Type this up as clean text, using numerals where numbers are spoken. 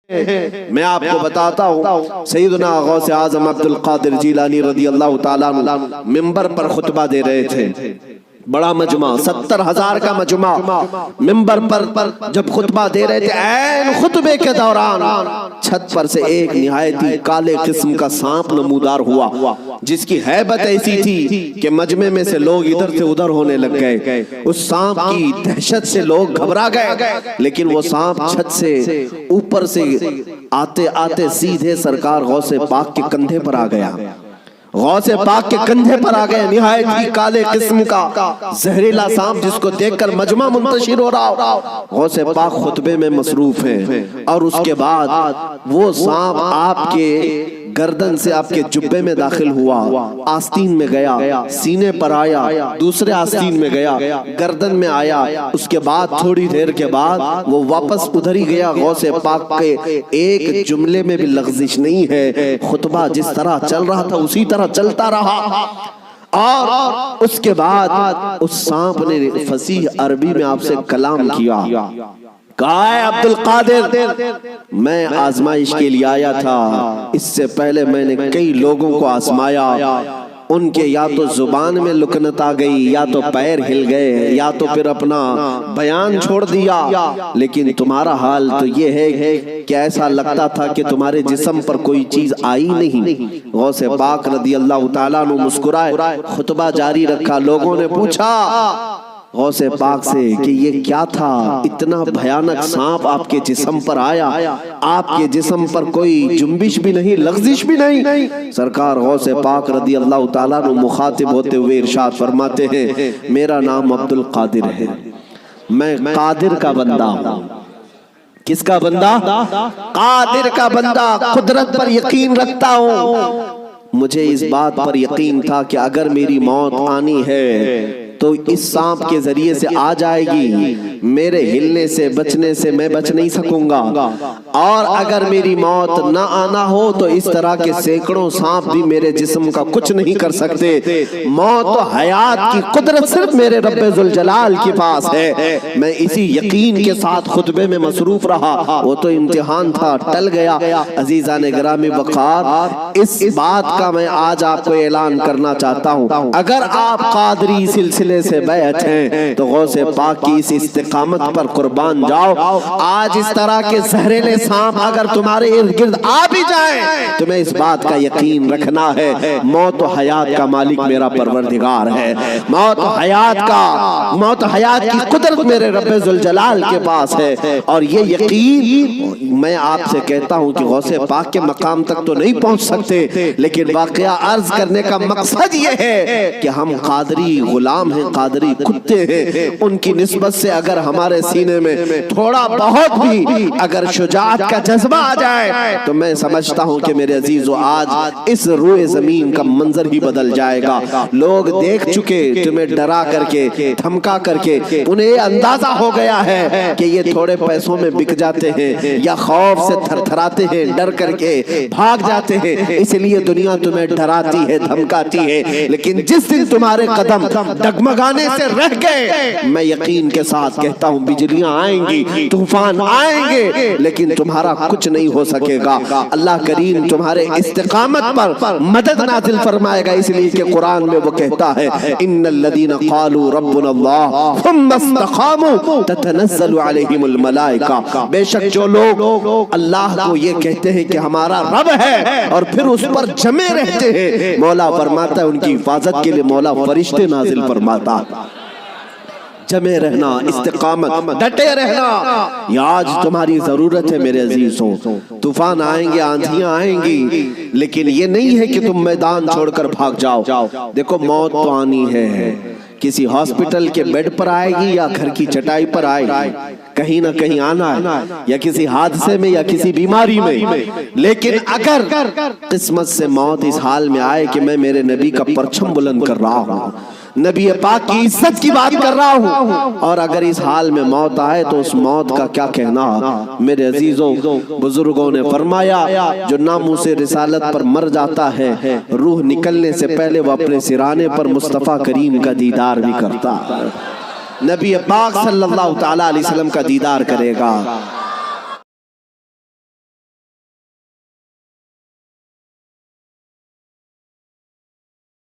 میں آپ کو بتاتا ہوں، سیدنا غوث اعظم عبد القادر جیلانی رضی اللہ تعالیٰ عنہ منبر پر خطبہ دے رہے تھے، بڑا مجمع 70,000 کا مجمع، منبر پر جب خطبہ دے رہے تھے، عین خطبے کے دوران چھت پر سے ایک نہایت ہی کالے قسم کا سانپ نمودار ہوا، جس کی ہیبت ایسی تھی کہ مجمع میں سے لوگ ادھر سے ادھر ہونے لگ گئے۔ اس سانپ کی دہشت سے لوگ گھبرا گئے، لیکن وہ سانپ چھت سے اوپر سے آتے آتے سیدھے سرکار غوث پاک کے کندھے پر آ گیا۔ غوث پاک کے کندھے پر آ گئے، نہایت ہی کالے قسم کا زہریلا سانپ، جس کو دیکھ کر مجمع منتشر ہو رہا۔ غوث پاک خطبے میں مصروف ہیں، اور اس کے بعد وہ سانپ آپ کے گردن سے آپ کے جبے میں داخل ہوا، آستین میں گیا، سینے پر آیا، دوسرے آستین میں گیا، گردن میں آیا، اس کے بعد تھوڑی دیر کے بعد وہ واپس ادھر ہی گیا۔ غوث پاک کے ایک جملے میں بھی لغزش نہیں ہے، خطبہ جس طرح چل رہا تھا اسی طرح چلتا رہا۔ اور اس کے بعد اس سانپ نے فصیح عربی میں آپ سے کلام کیا، کہا ہے عبد القادر، میں آزمائش کے لیے آیا تھا، اس سے پہلے میں نے کئی لوگوں کو آزمایا، ان کے یا تو زبان میں لکنت آ گئی، یا تو پیر ہل گئے، یا تو پھر اپنا بیان چھوڑ دیا، لیکن تمہارا حال تو یہ ہے کہ ایسا لگتا تھا کہ تمہارے جسم پر کوئی چیز آئی نہیں۔ غوث پاک رضی اللہ تعالیٰ عنہ مسکرائے، خطبہ جاری رکھا۔ لوگوں نے پوچھا غوث پاک سے کہ یہ کیا تھا، اتنا بھیانک سانپ آپ کے جسم پر آیا، آپ کے جسم پر کوئی جنبش بھی نہیں، لغزش بھی نہیں۔ سرکار غوث پاک رضی اللہ تعالیٰ عنہ مخاطب ہوتے ہوئے ارشاد فرماتے ہیں، میرا نام عبد القادر ہے، میں قادر کا بندہ ہوں۔ کس کا بندہ؟ قادر کا بندہ، قدرت پر یقین رکھتا ہوں۔ مجھے اس بات پر یقین تھا کہ اگر میری موت آنی ہے تو اس سانپ کے ذریعے سے آ جائے گی، میرے ہلنے سے بچنے سے میں بچ نہیں سکوں گا، اور اگر میری موت نہ آنا ہو تو اس طرح کے سینکڑوں سانپ بھی میرے جسم کا کچھ نہیں کر سکتے۔ موت و حیات کی قدرت صرف میرے رب ذوالجلال کے پاس ہے۔ میں اسی یقین کے ساتھ خطبے میں مصروف رہا، وہ تو امتحان تھا، ٹل گیا۔ عزیزان گرامی وقار، اس بات کا میں آج آپ کو اعلان کرنا چاہتا ہوں، اگر آپ قادری سلسلے سے بیعت ہیں تو غوث پاک کی اس استقامت پر قربان جاؤ۔ آج اس طرح کے زہریلے سانپ اگر تمہارے ارد گرد آ بھی جائیں، تمہیں اس بات کا یقین رکھنا ہے، موت و حیات کا مالک میرا پروردگار ہے، موت و حیات کی قدرت میرے رب ذوالجلال کے پاس ہے۔ اور یہ یقین میں آپ سے کہتا ہوں کہ غوث پاک کے مقام تک تو نہیں پہنچ سکتے، لیکن واقعہ عرض کرنے کا مقصد یہ ہے کہ ہم قادری غلام ہیں، قادری کتے ہیں، ان کی نسبت سے اگر ہمارے سینے میں تھوڑا بہت بھی اگر شجاعت کا جذبہ آ جائے تو میں سمجھتا ہوں کہ میرے عزیزو آج اس روئے زمین کا منظر ہی بدل جائے گا۔ لوگ دیکھ چکے تمہیں ڈرا کر کے، دھمکا کر کے، انہیں یہ اندازہ ہو گیا ہے کہ یہ تھوڑے پیسوں میں بک جاتے ہیں، یا خوف سے تھر تھراتے ہیں، ڈر کر کے بھاگ جاتے ہیں، اس لیے دنیا تمہیں ڈراتی ہے، دھمکاتی ہے۔ لیکن جس دن تمہارے قدم ڈگمگانے سے رہ گئے، میں یقین کے ساتھ کہتا ہوں بجلیاں آئیں گی، طوفان آئیں گے، لیکن تمہارا کچھ نہیں ہو سکے گا۔ اللہ کریم تمہارے استقامت پر مدد نازل فرمائے گا، اس لیے کہ قرآن میں وہ کہتا ہے ان الذین قالوا ربنا اللہ ثم استقاموا تتنزل علیہم الملائکہ، بے شک جو لوگ اللہ کو یہ کہتے ہیں کہ ہمارا رب ہے اور پھر اس پر جمے رہتے ہیں، مولا فرماتا ہے ان کی حفاظت کے لیے مولا فرشتے نازل فرماتا۔ جمے رہنا، استقامت، ڈٹے رہنا، یہ آج تمہاری ضرورت ہے میرے عزیزوں۔ طوفان آئیں گے، آندھیاں آئیں گی، لیکن یہ نہیں ہے کہ تم میدان چھوڑ کر بھاگ جاؤ۔ دیکھو موت تو آنی ہے، کسی ہاسپٹل کے بیڈ پر آئے گی یا گھر کی چٹائی پر آئے گی، کہیں نہ کہیں آنا ہے، یا کسی حادثے میں یا کسی بیماری میں۔ لیکن اگر قسمت سے موت اس حال میں آئے کہ میں میرے نبی کا پرچم بلند کر رہا ہوں، نبی پاک کی عزت کی بات کر رہا ہوں، اور اگر اس حال میں موت آئے تو اس موت کا کیا کہنا؟ میرے عزیزوں، بزرگوں نے فرمایا جو ناموس رسالت پر مر جاتا ہے، روح نکلنے سے پہلے وہ اپنے سرانے پر مصطفیٰ کریم کا دیدار بھی کرتا ہے، نبی پاک صلی اللہ تعالیٰ علیہ وسلم کا دیدار کرے گا۔